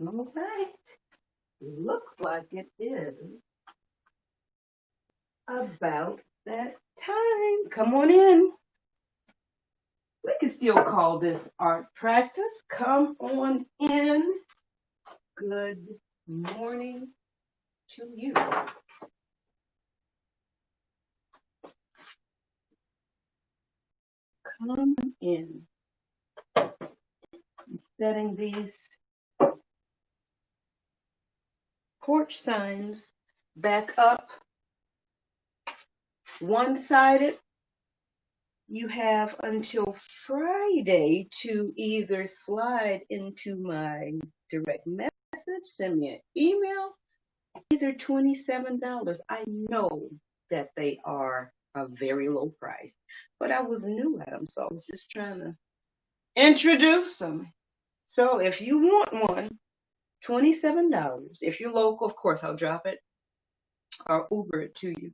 All right. Looks like it is about that time. Come on in. We can still call this art practice. Come on in. Good morning to you. Come in. I'm setting these porch signs back up one-sided. You have until Friday to either slide into my direct message, send me an email. These are $27. I know that they are a very low price, but I was new at them, so I was just trying to introduce them. So if you want one, $27. If you're local, of course, I'll drop it or Uber it to you.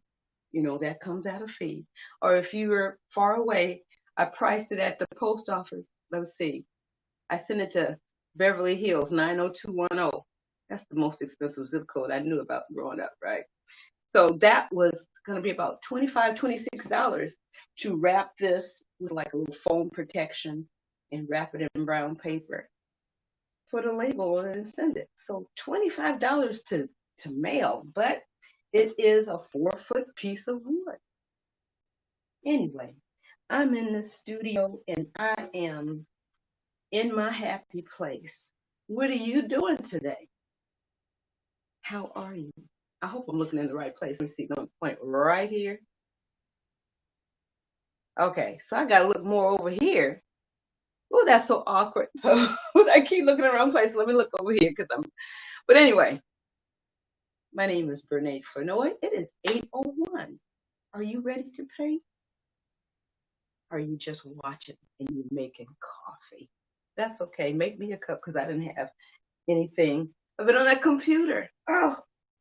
You know, that comes at a fee. Or if you're far away, I priced it at the post office. Let's see. I sent it to Beverly Hills, 90210. That's the most expensive zip code I knew about growing up, right? So that was going to be about $25, $26 to wrap this with like a little foam protection and wrap it in brown paper. Put a label on it and send it. So $25 to mail, but it is a 4-foot piece of wood. Anyway, I'm in the studio and I am in my happy place. What are you doing today? How are you? I hope I'm looking in the right place. Let me see. I'm point right here. Okay, so I gotta look more over here. Oh, that's so awkward. So I keep looking in the wrong place. Let me look over here because I'm. But anyway, my name is Bernae Flanoy. It is 8:01. Are you ready to paint? Are you just watching and you're making coffee? That's okay. Make me a cup because I didn't have anything of it on that computer. Oh,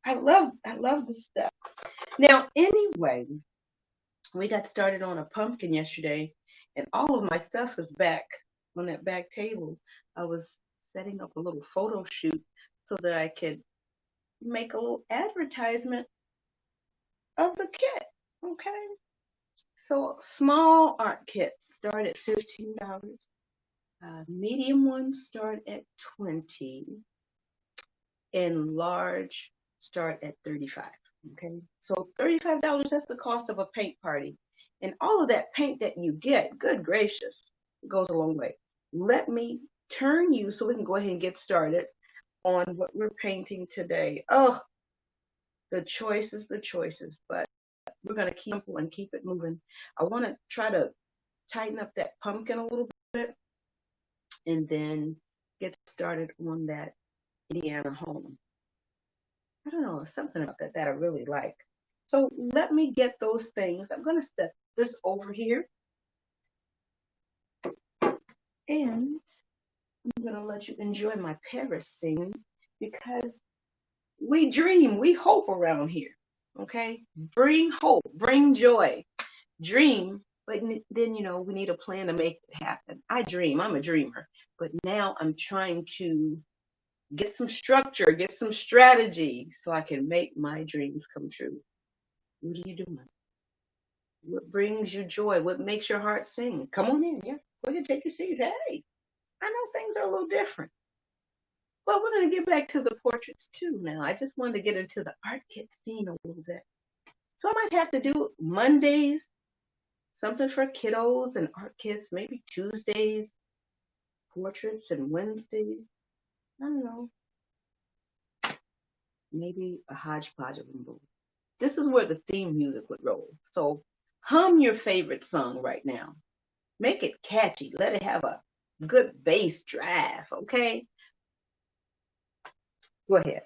I love this stuff. Now, anyway, we got started on a pumpkin yesterday, and all of my stuff is back on that back table. I was setting up a little photo shoot so that I could make a little advertisement of the kit. Okay. So small art kits start at $15. Medium ones start at 20, and large start at 35. Okay, so $35, that's the cost of a paint party. And all of that paint that you get, good gracious, it goes a long way. Let me turn you so we can go ahead and get started on what we're painting today. Oh, the choices, but we're going to keep simple and keep it moving. I want to try to tighten up that pumpkin a little bit and then get started on that Indiana home. I don't know, something about that I really like. So let me get those things. I'm going to set this over here and I'm going to let you enjoy my Paris scene because we dream, we hope around here. Okay? Bring hope, bring joy, dream, but then, we need a plan to make it happen. I dream, I'm a dreamer, but now I'm trying to get some structure, get some strategy so I can make my dreams come true. What are you doing? What brings you joy? What makes your heart sing? Come on in, yeah. Go ahead, take your seat. Hey, I know things are a little different. Well, we're going to get back to the portraits too now. I just wanted to get into the art kit scene a little bit. So I might have to do Mondays, something for kiddos and art kits, maybe Tuesdays, portraits, and Wednesdays. I don't know. Maybe a hodgepodge of them both. This is where the theme music would roll. So hum your favorite song right now. Make it catchy. Let it have a good bass drive, okay? Go ahead.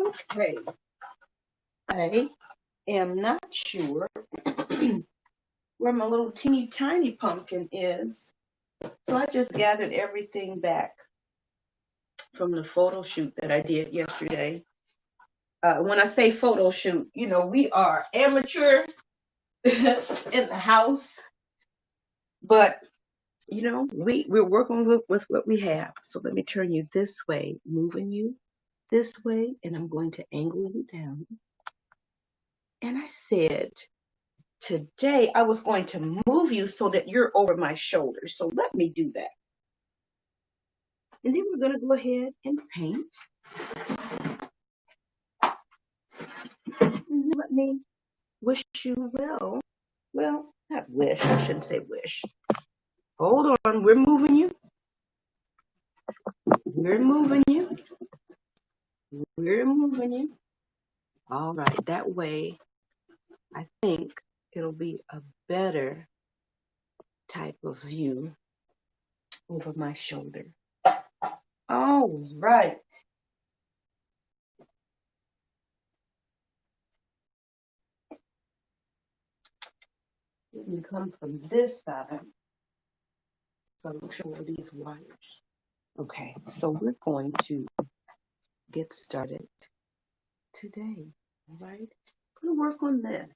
Okay, I am not sure where my little teeny tiny pumpkin is. So I just gathered everything back from the photo shoot that I did yesterday. When I say photo shoot, we are amateurs in the house, but we're working with what we have. So let me turn you this way, moving you this way, and I'm going to angle you down. And I said today I was going to move you so that you're over my shoulder. So let me do that. And then we're going to go ahead and paint. And let me wish you well. Well, not wish. I shouldn't say wish. Hold on. We're moving you. We're moving you. We're moving you. All right. That way, I think it'll be a better type of view over my shoulder. All right. You can come from this side. So I'm show these wires. Okay, so we're going to get started today. All right. I'm gonna work on this.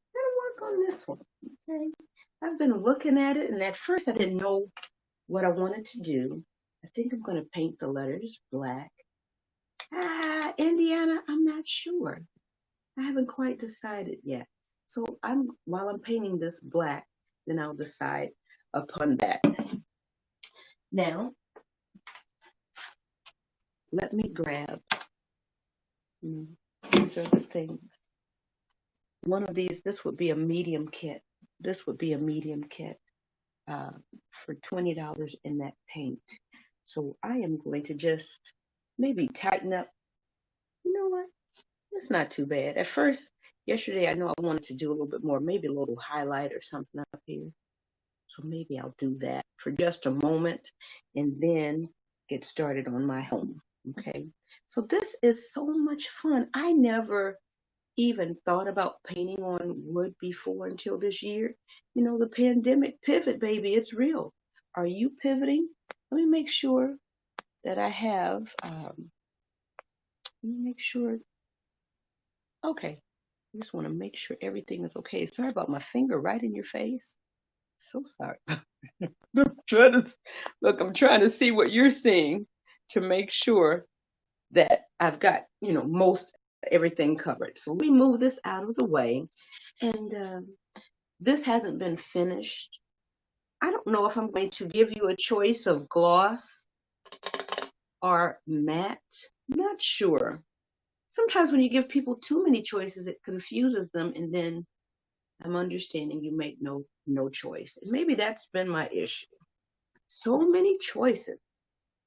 I'm gonna work on this one. Okay. I've been looking at it, and at first I didn't know what I wanted to do. I think I'm gonna paint the letters black. Indiana, I'm not sure. I haven't quite decided yet. So while I'm painting this black, then I'll decide upon that. Now, let me grab. These are the things. One of these, this would be a medium kit. This would be a medium kit for $20 in that paint. So I am going to just maybe tighten up. You know what? It's not too bad. At first, yesterday, I know I wanted to do a little bit more, maybe a little highlight or something up here. So maybe I'll do that for just a moment and then get started on my home. Okay. So this is so much fun. I never even thought about painting on wood before until this year. The pandemic pivot, baby, it's real. Are you pivoting? Let me make sure that I have, let me make sure. Okay. I just want to make sure everything is okay. Sorry about my finger right in your face. So sorry. I'm trying to see what you're seeing to make sure that I've got, most everything covered. So we move this out of the way. And this hasn't been finished. I don't know if I'm going to give you a choice of gloss or matte. Not sure. Sometimes when you give people too many choices, it confuses them, and then I'm understanding you make no choice. And maybe that's been my issue. So many choices.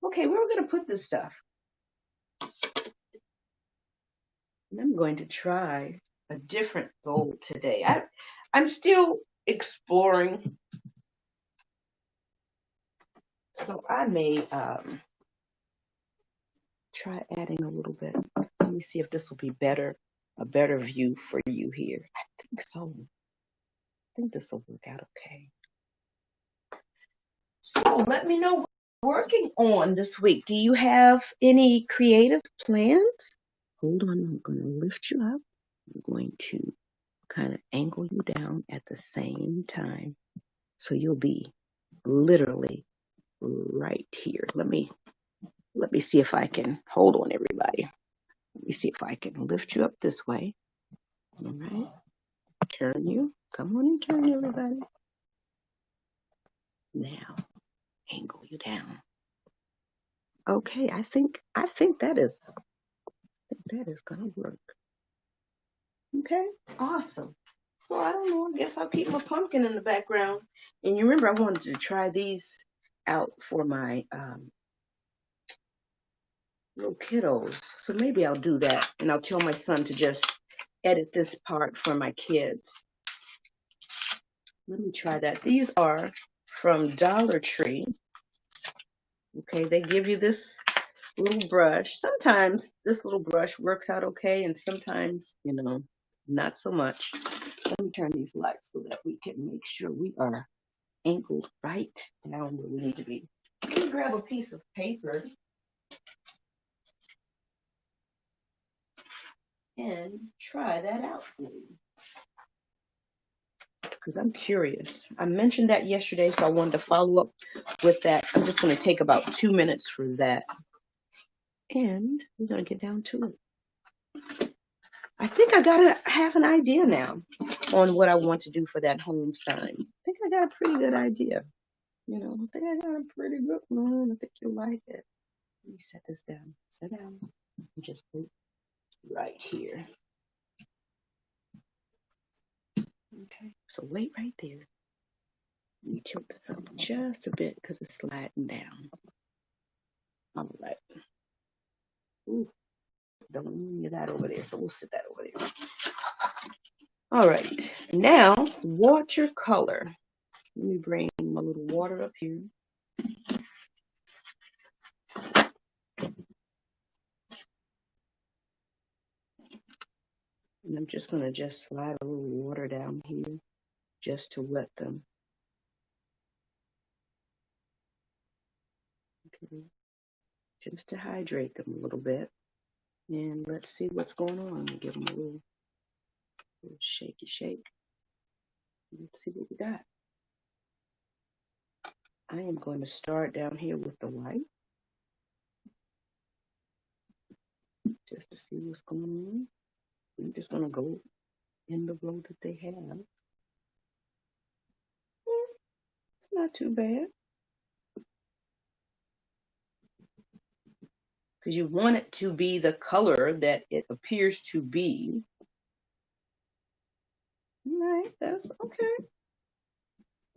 Okay, where are we going to put this stuff? And I'm going to try a different gold today. I'm still exploring. So I may try adding a little bit. Let me see if this will be a better view for you here. I think so. I think this will work out okay. So let me know what you're working on this week. Do you have any creative plans? Hold on, I'm going to lift you up. I'm going to kind of angle you down at the same time. So you'll be literally right here. Let me see if I can, hold on everybody. Let me see if I can lift you up this way. All right. Turn you. Come on and turn everybody. Now, angle you down. Okay, I think that is gonna work. Okay, awesome. So I don't know, I guess I'll keep my pumpkin in the background. And you remember I wanted to try these out for my little kiddos. So maybe I'll do that, and I'll tell my son to just edit this part for my kids. Let me try that. These are from Dollar Tree. Okay, they give you this little brush. Sometimes this little brush works out okay, and sometimes, not so much. Let me turn these lights so that we can make sure we are angled right down where we need to be. Let me grab a piece of paper and try that out for you, because I'm curious. I mentioned that yesterday, so I wanted to follow up with that. I'm just going to take about 2 minutes for that, and we're going to get down to it. I think I have an idea now on what I want to do for that home sign. I think I got a pretty good idea. I think I got a pretty good one. I think you'll like it. Let me set this down. Sit down. Just put it right here. Okay, so wait right there. Let me tilt this up just a bit because it's sliding down. All right. Ooh, don't need that over there, so we'll sit that over there. All right, now watercolor. Let me bring my little water up here. And I'm just going to slide a little water down here just to wet them. Okay. Just to hydrate them a little bit. And let's see what's going on. Give them a little shaky shake. Let's see what we got. I am going to start down here with the white, just to see what's going on. I'm just going to go in the row that they have. It's not too bad, because you want it to be the color that it appears to be. All right, that's okay.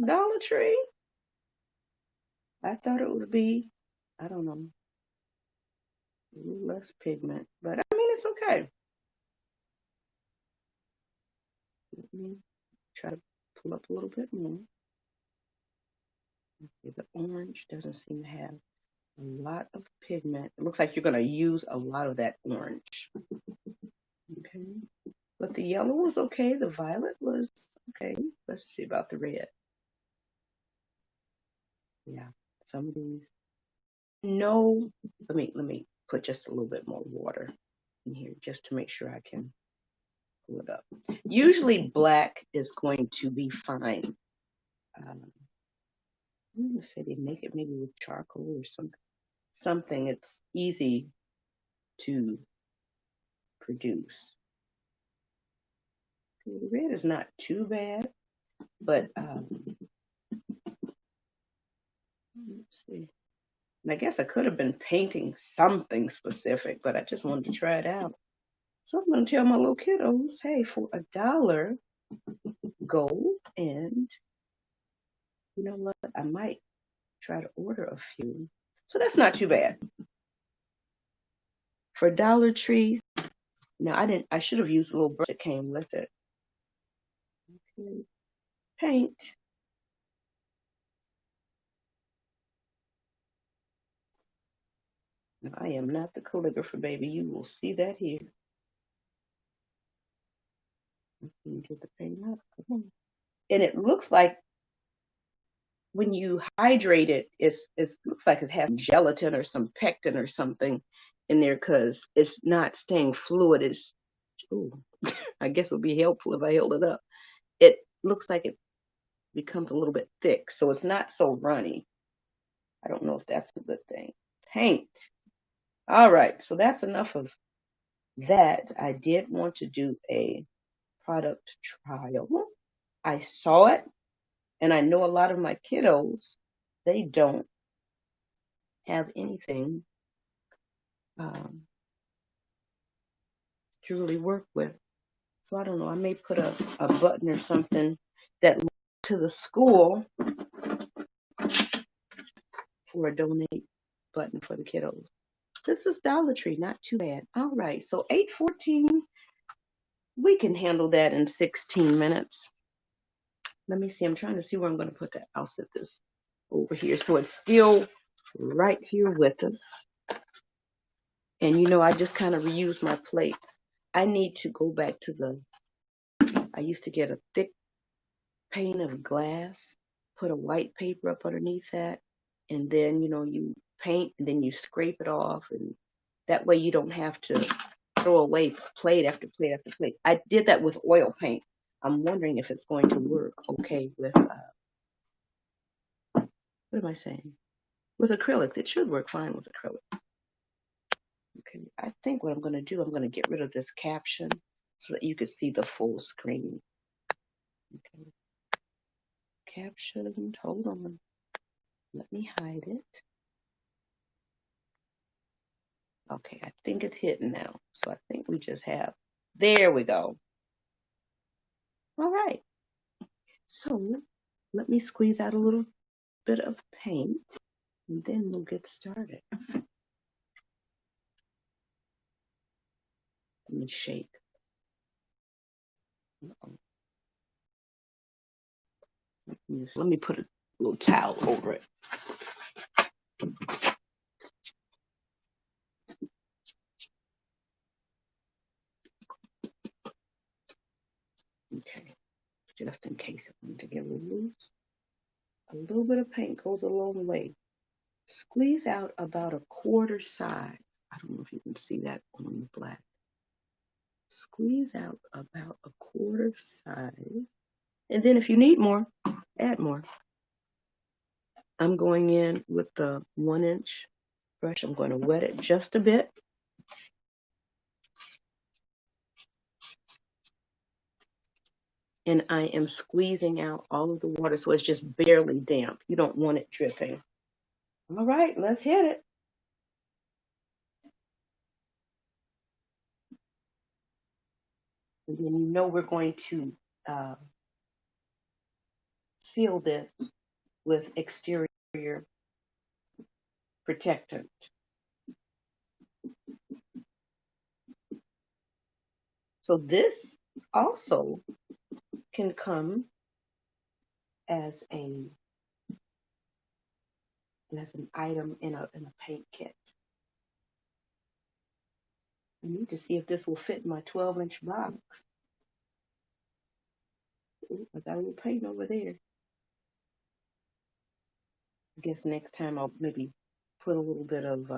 Dollar Tree. I thought it would be, I don't know, a little less pigment, but I mean, it's okay. Let me try to pull up a little bit more. Okay, the orange doesn't seem to have a lot of pigment. It looks like you're going to use a lot of that orange. Okay, but the yellow was okay. The violet was okay. Let's see about the red. Yeah, some of these. No, let me put just a little bit more water in here just to make sure I can pull it up. Usually black is going to be fine. I'm gonna say they make it maybe with charcoal or something. It's easy to produce. Okay, the red is not too bad, but let's see. And I guess I could have been painting something specific, but I just wanted to try it out. So I'm going to tell my little kiddos, hey, for $1, go and you know what? I might try to order a few. So that's not too bad. For Dollar Tree, now I should have used a little brush that came with it. Okay. Paint. Now, I am not the calligrapher, baby. You will see that here. Get the paint up. Come on. And it looks like when you hydrate it, it looks like it has gelatin or some pectin or something in there, because it's not staying fluid. It's, ooh, I guess it would be helpful if I held it up. It looks like it becomes a little bit thick, so it's not so runny. I don't know if that's a good thing. Paint. All right, so that's enough of that. I did want to do a product trial. I saw it, and I know a lot of my kiddos, they don't have anything to really work with. So I don't know, I may put a button or something that leads to the school for a donate button for the kiddos. This is Dollar Tree, not too bad. All right, so 8:14, we can handle that in 16 minutes. Let me see, I'm trying to see where I'm going to put that. I'll set this over here so it's still right here with us. And you know, I just kind of reuse my plates. I need to go back to I used to get a thick pane of glass, put a white paper up underneath that, and then, you know, you paint and then you scrape it off. And that way you don't have to throw away plate after plate after plate. I did that with oil paint. I'm wondering if it's going to work okay with, what am I saying? With acrylics. It should work fine with acrylic. Okay, I think what I'm going to do, I'm going to get rid of this caption so that you can see the full screen. Okay. Captions, hold on. Let me hide it. Okay, I think it's hidden now. So I think we just have, there we go. All right. So let me squeeze out a little bit of paint and then we'll get started. Let me shake. Let me put a little towel over it. Okay, just in case it wants to get loose. A little bit of paint goes a long way. Squeeze out about a quarter size. I don't know if you can see that on the black. Squeeze out about a quarter size. And then if you need more, add more. I'm going in with the 1-inch brush. I'm going to wet it just a bit. And I am squeezing out all of the water so it's just barely damp. You don't want it dripping. All right, let's hit it. And then you know we're going to seal this with exterior protectant. So this also can come as an item in a paint kit. I need to see if this will fit in my 12-inch box. Ooh, I got a little paint over there. I guess next time I'll maybe put a little bit of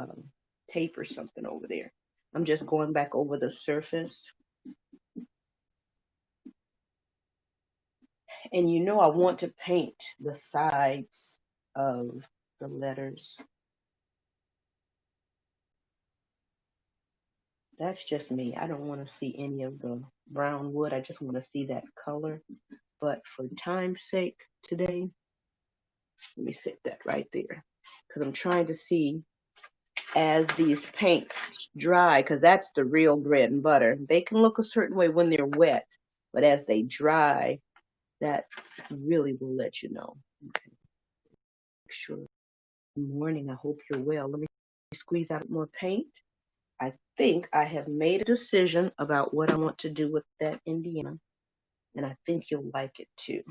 tape or something over there. I'm just going back over the surface. And you know I want to paint the sides of the letters. That's just me. I don't want to see any of the brown wood. I just want to see that color. But for time's sake today, let me set that right there. Because I'm trying to see as these paints dry, because that's the real bread and butter. They can look a certain way when they're wet, but as they dry, that really will let you know. Okay. Sure. Good morning. I hope you're well. Let me squeeze out more paint. I think I have made a decision about what I want to do with that Indiana, and I think you'll like it too.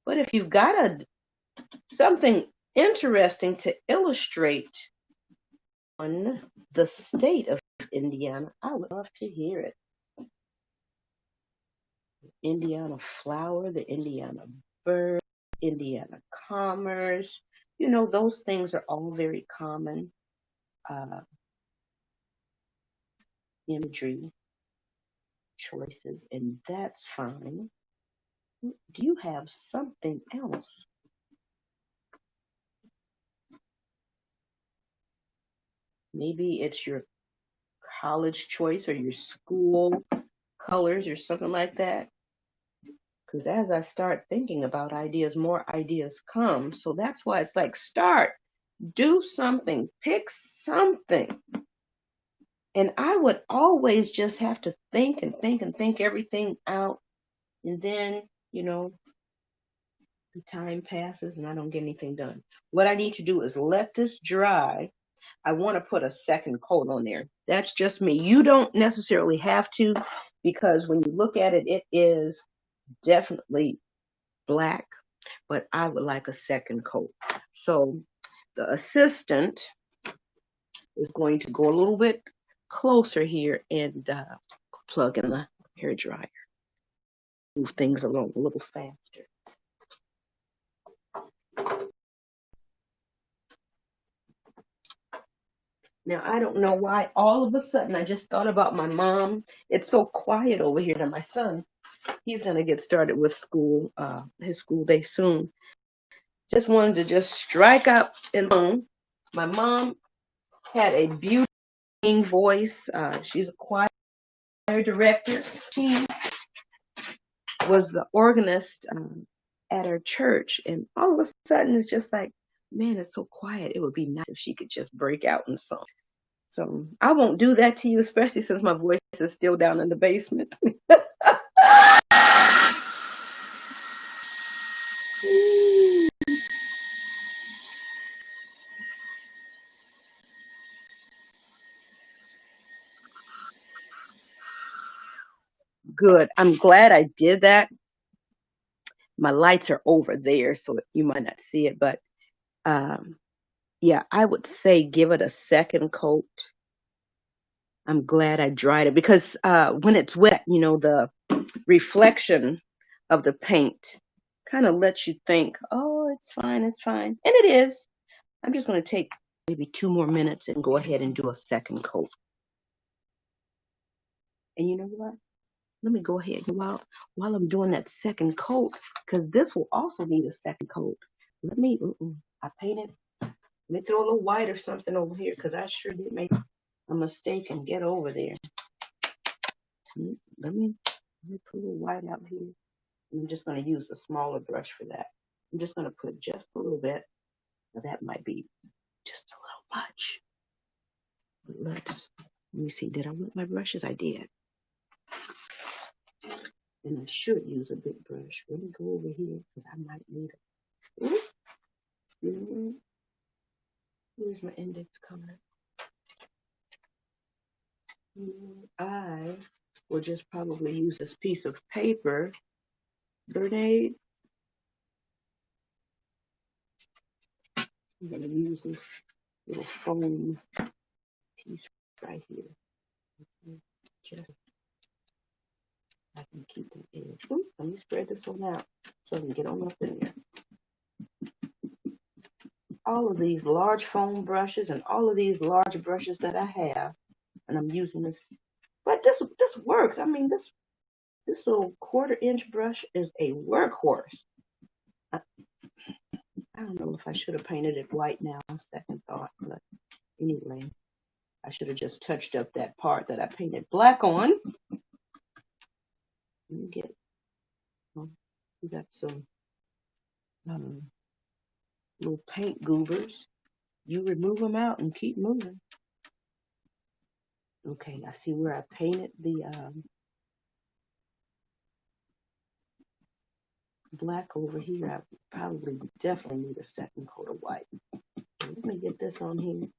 But if you've got something interesting to illustrate on the state of Indiana, I would love to hear it. Indiana flower, the Indiana bird, Indiana commerce, you know, those things are all very common imagery choices, and that's fine. Do you have something else? Maybe it's your college choice or your school colors or something like that. Because as I start thinking about ideas, more ideas come. So that's why it's like, start, do something, pick something. And I would always just have to think and think and think everything out. And then, you know, the time passes and I don't get anything done. What I need to do is let this dry. I want to put a second coat on there. That's just me. You don't necessarily have to, because when you look at it, it is definitely black, but I would like a second coat. So the assistant is going to go a little bit closer here and plug in the hair dryer. Move things along a little faster. Now, I don't know why all of a sudden I just thought about my mom. It's so quiet over here that my son, he's going to get started with school, his school day soon. Just wanted to just strike out and boom. My mom had a beautiful voice. She's a choir director. She was the organist at her church, and all of a sudden it's just like, man, it's so quiet. It would be nice if she could just break out in song. So I won't do that to you, especially since my voice is still down in the basement. Good. I'm glad I did that. My lights are over there, so you might not see it, but yeah, I would say give it a second coat. I'm glad I dried it because when it's wet, the reflection of the paint kind of lets you think, oh, it's fine, it's fine. And it is. I'm just going to take maybe 2 more minutes and go ahead and do a second coat. And you know what? Let me go ahead while I'm doing that second coat, because this will also need a second coat. I painted. Let me throw a little white or something over here, because I sure did make a mistake and get over there. Let me put a little white out here. I'm just going to use a smaller brush for that. I'm just going to put just a little bit. Now that might be just a little much. But let me see. Did I want my brushes? I did. And I should use a big brush. Let me go over here because I might need it. Where's my index card? I will just probably use this piece of paper. Bernade. I'm going to use this little foam piece right here. Just I can keep it in. Let me spread this one out so I can get on up in there. All of these large foam brushes and all of these large brushes that I have, and I'm using this, but this works. I mean, this little 1/4-inch brush is a workhorse. I don't know if I should have painted it white now, second thought, but anyway, I should have just touched up that part that I painted black on. Let me get, we got some little paint goobers. You remove them out and keep moving. Okay, I see where I painted the black over here. I probably definitely need a second coat of white. Let me get this on here.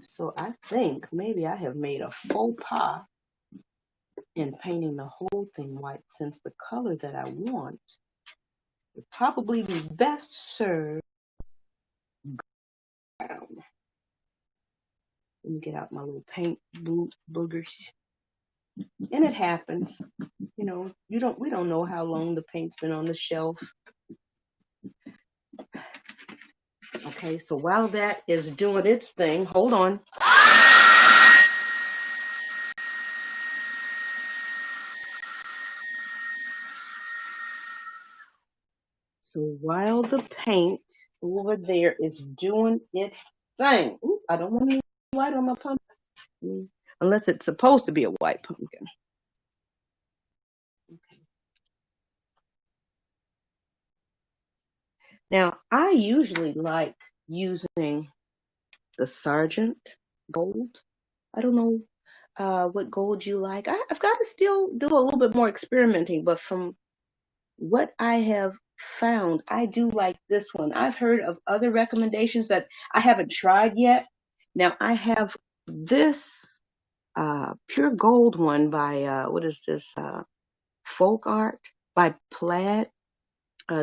So I think maybe I have made a faux pas in painting the whole thing white, since the color that I want would probably be best served brown. Let me get out my little paint boogers. And it happens. We don't know how long the paint's been on the shelf. Okay, so while that is doing its thing, hold on. So while the paint over there is doing its thing, I don't want any white on my pumpkin, unless it's supposed to be a white pumpkin. Okay. Now, I usually like using the Sargent gold. I don't know what gold you like. I've got to still do a little bit more experimenting, but from what I have found, I do like this one. I've heard of other recommendations that I haven't tried yet. Now, I have this pure gold one by, what is this, Folk Art by Plaid.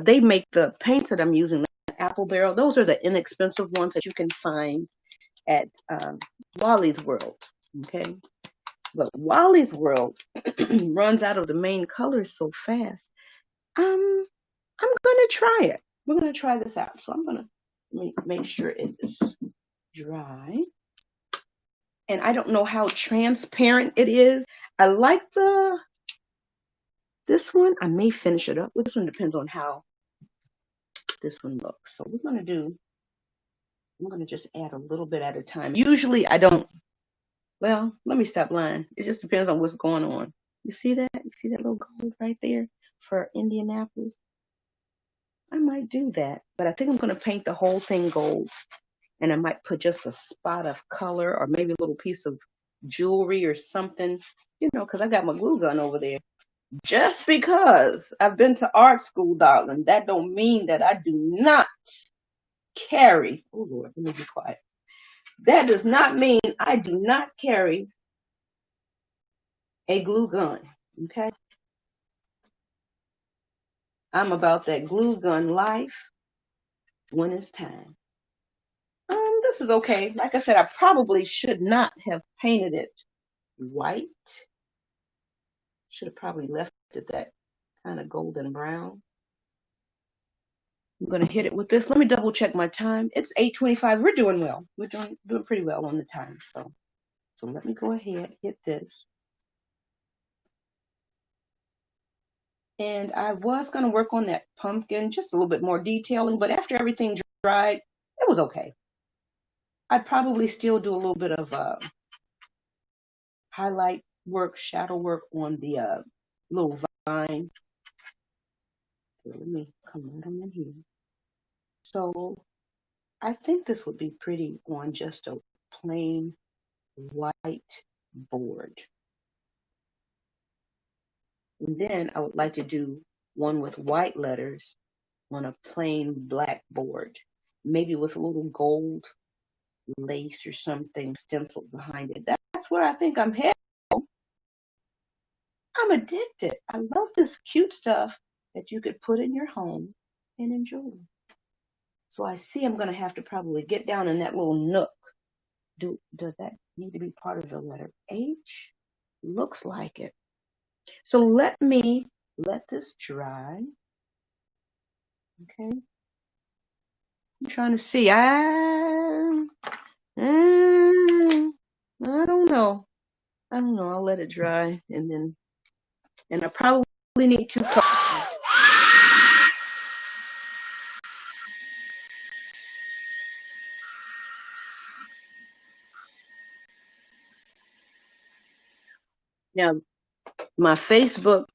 They make the paints that I'm using, Apple Barrel. Those are the inexpensive ones that you can find at Wally's World. Okay, but Wally's World runs out of the main colors so fast. I'm gonna try it. We're gonna try this out. So I'm gonna make sure it is dry. And I don't know how transparent it is. I like this one. I may finish it up. This one depends on how this one looks. So I'm gonna just add a little bit at a time. Usually I don't, well, let me stop lying. It just depends on what's going on. You see that? You see that little gold right there for Indianapolis? I might do that, but I think I'm gonna paint the whole thing gold. And I might put just a spot of color or maybe a little piece of jewelry or something, because I got my glue gun over there. Just because I've been to art school, darling, that don't mean that I do not carry. Oh Lord, let me be quiet. That does not mean I do not carry a glue gun. Okay, I'm about that glue gun life when it's time. This is okay. Like I said, I probably should not have painted it white. Should have probably left it that kind of golden brown. I'm gonna hit it with this. Let me double check my time. It's 8:25. We're doing well. We're doing pretty well on the time. So let me go ahead, hit this. And I was gonna work on that pumpkin, just a little bit more detailing, but after everything dried, it was okay. I'd probably still do a little bit of highlight work, shadow work on the little vine. So let me come right on in here. So I think this would be pretty on just a plain white board. And then I would like to do one with white letters on a plain black board, maybe with a little gold lace or something stenciled behind it. That's where I think I'm headed. I'm addicted. I love this cute stuff that you could put in your home and enjoy. So I see I'm going to have to probably get down in that little nook. Does that need to be part of the letter H? Looks like it. So let this dry. Okay. I'm trying to see. I don't know. I'll let it dry and I probably need 2 cups. Now, my Facebook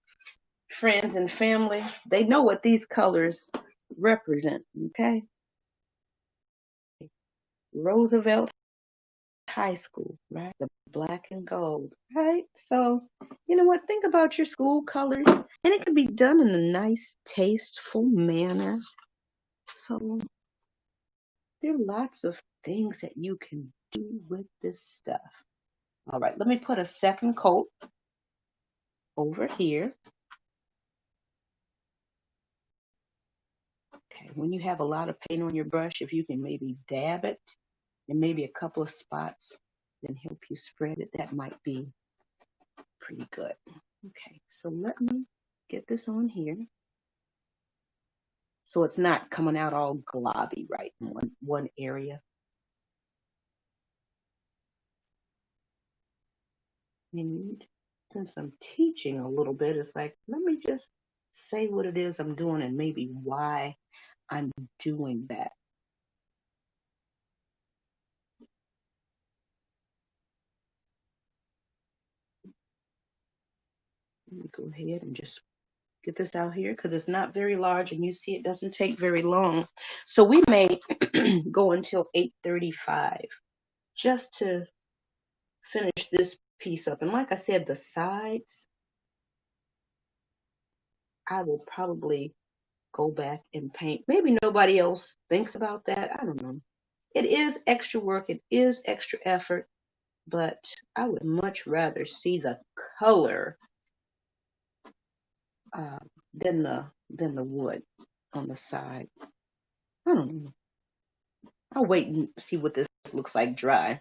friends and family, they know what these colors represent. Okay. Roosevelt High School, right? The black and gold, right? So, you know what? Think about your school colors, and it can be done in a nice, tasteful manner. So, there are lots of things that you can do with this stuff. All right, let me put a second coat over here. Okay, when you have a lot of paint on your brush, if you can maybe dab it and maybe a couple of spots, then help you spread it, that might be pretty good. Okay, so let me get this on here. So it's not coming out all globby, right, in one area. And since I'm teaching a little bit, it's like, let me just say what it is I'm doing and maybe why I'm doing that. Let me go ahead and just get this out here because it's not very large, and you see it doesn't take very long. So we may go until 8:35 just to finish this piece up. And like I said, the sides, I will probably go back and paint. Maybe nobody else thinks about that. I don't know. It is extra work. It is extra effort, but I would much rather see the color than the wood on the side. I don't know. I'll wait and see what this looks like dry.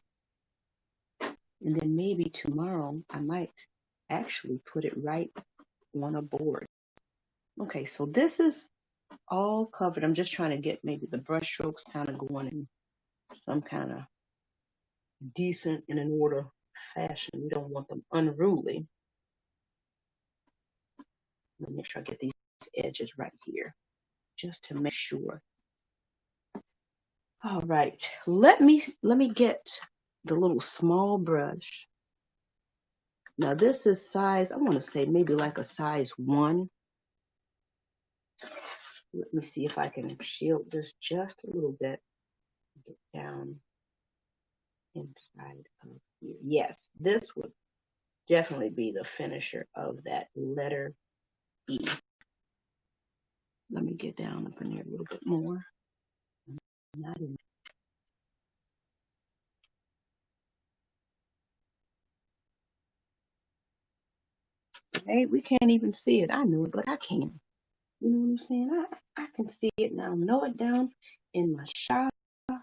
And then maybe tomorrow I might actually put it right on a board. Okay, so this is all covered. I'm just trying to get maybe the brush strokes kind of going in some kind of decent and in order fashion. We don't want them unruly. Let me make sure I get these edges right here just to make sure. All right, let me get the little small brush. Now this is size, I want to say maybe like a size 1. Let me see if I can shield this just a little bit. Get down inside of here. Yes, this would definitely be the finisher of that letter E. Let me get down up in here a little bit more. Not in. Hey, we can't even see it. I know it, but I can. You know what I'm saying? I can see it now. Know it down in my shop. Na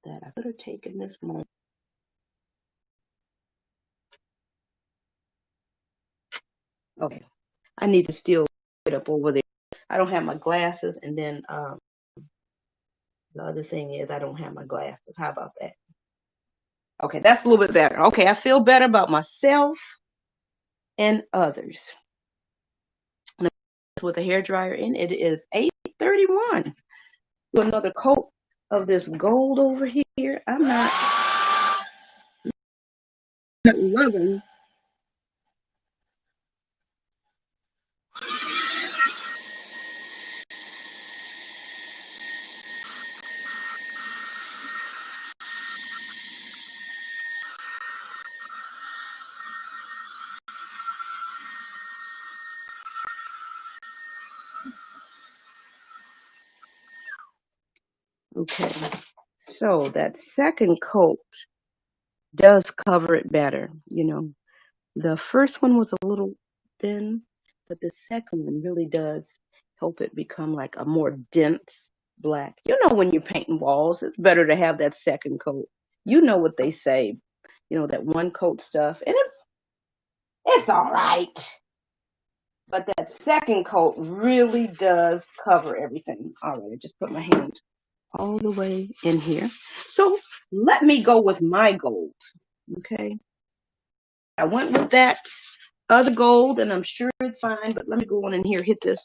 that I could have taken this moment. Okay, I need to still get up over there. I don't have my glasses, and then the other thing is I don't have my glasses. How about that? Okay, that's a little bit better. Okay, I feel better about myself and others. With a hair dryer in, it is 8:31. Do another coat of this gold over here. I'm not loving. Okay, so that second coat does cover it better. You know, the first one was a little thin, but the second one really does help it become like a more dense black. You know, when you're painting walls, it's better to have that second coat. You know what they say, you know, that one coat stuff, and it's all right. But that second coat really does cover everything. All right, I just put my hand all the way in here. So let me go with my gold. Okay. I went with that other gold, and I'm sure it's fine, but let me go on in here, hit this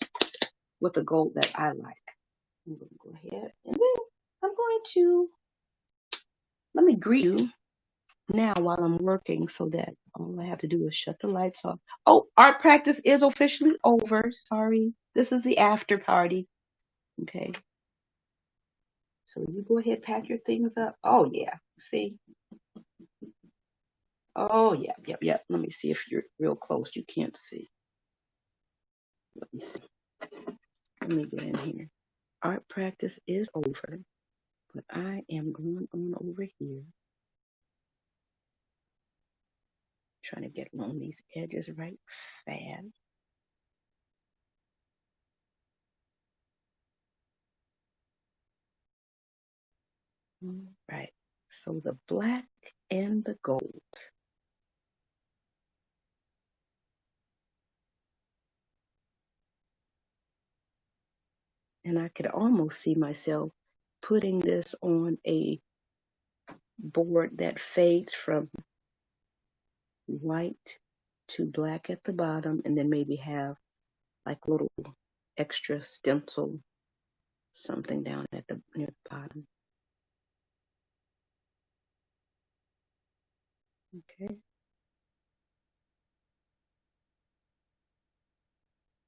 with the gold that I like. I'm going to go ahead, and then I'm going to, let me greet you now while I'm working so that all I have to do is shut the lights off. Oh, art practice is officially over. Sorry. This is the after party. Okay. So you go ahead, pack your things up. Oh, yeah. See? Oh, yeah, yep. Let me see if you're real close. You can't see. Let me see. Let me get in here. Art practice is over, but I am going on over here. Trying to get along these edges right fast. All right. So the black and the gold. And I could almost see myself putting this on a board that fades from white to black at the bottom, and then maybe have like little extra stencil something down at the near the bottom. Okay.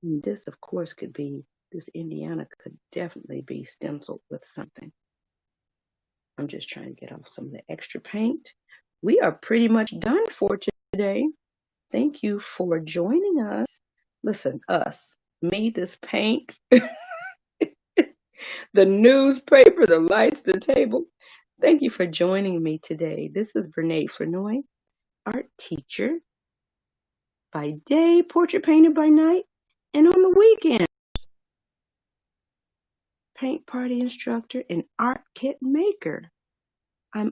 And this, of course, could be, this Indiana could definitely be stenciled with something. I'm just trying to get off some of the extra paint. We are pretty much done for today. Thank you for joining us. Listen, us, me, this paint, the newspaper, the lights, the table. Thank you for joining me today. This is Brene Flanoy, art teacher by day, portrait painter by night, and on the weekend. paint party instructor, and art kit maker. I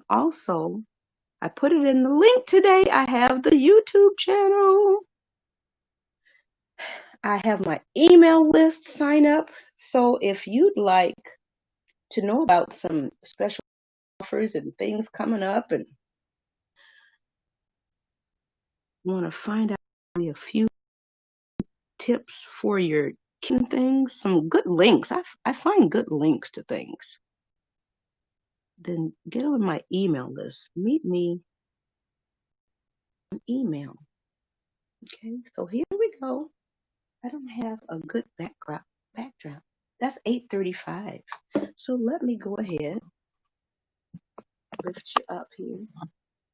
put it in the link today. I have the YouTube channel. I have my email list sign up. So if you'd like to know about some special offers and things coming up and want to find out a few tips for your kitchen things, some good links. I find good links to things. Then get on my email list. Meet me on email. Okay, so here we go. I don't have a good backdrop. That's 8:35. So let me go ahead, lift you up here,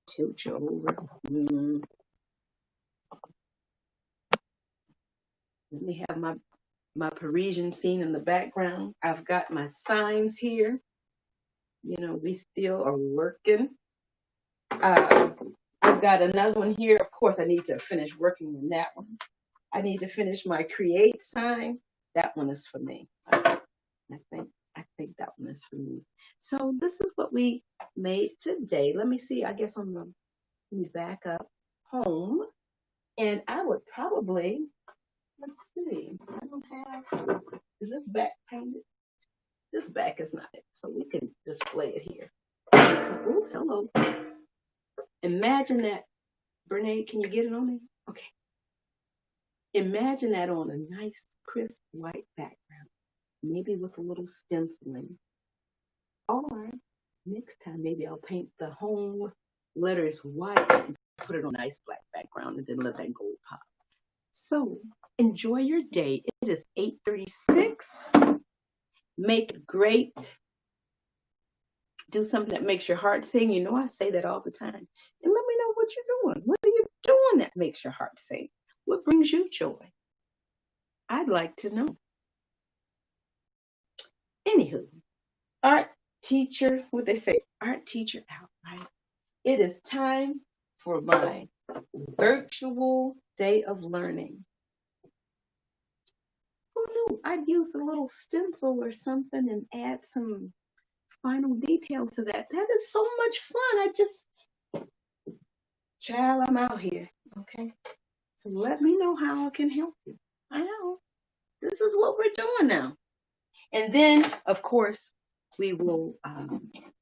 tilt you over. Let me have my Parisian scene in the background. I've got my signs here. You know, we still are working. I've got another one here. Of course, I need to finish working on that one. I need to finish my create sign. That one is for me. I think that one is for me. So this is what we made today. Let me see. I guess let me back up home. And I would probably, let's see. I don't have, is this back painted? This back is not it. So we can display it here. Oh, hello. Imagine that. Brene, can you get it on me? Okay. Imagine that on a nice, crisp, white background, maybe with a little stenciling. Or next time, maybe I'll paint the home letters white and put it on a nice black background and then let that gold pop. So enjoy your day. It is 8:36. Make it great. Do something that makes your heart sing. You know, I say that all the time. And let me know what you're doing. What are you doing that makes your heart sing? What brings you joy? I'd like to know. Anywho, art teacher, what they say, art teacher out, right? It is time for my virtual day of learning. Who knew I'd use a little stencil or something and add some final details to that? That is so much fun. Child, I'm out here, okay? So let me know how I can help you. I know. This is what we're doing now. And then, of course, we will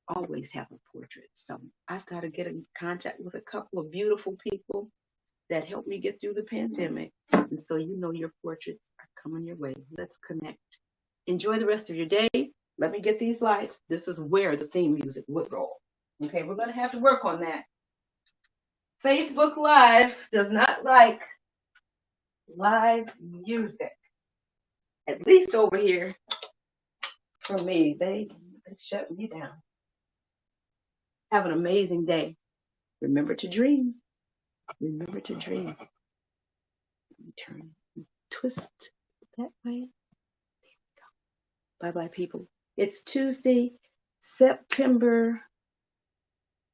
always have a portrait. So I've got to get in contact with a couple of beautiful people that helped me get through the pandemic. And so you know your portraits are coming your way. Let's connect. Enjoy the rest of your day. Let me get these lights. This is where the theme music would roll. Okay, we're going to have to work on that. Facebook Live does not like live music. At least over here, for me, they shut me down. Have an amazing day. Remember to dream. Remember to dream. Turn, twist that way. There we go. Bye-bye, people. It's Tuesday, September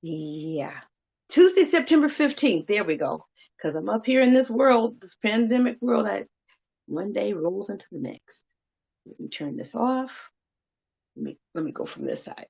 15th. There we go. Because I'm up here in this world, this pandemic world, one day rolls into the next. Let me turn this off. Let me go from this side.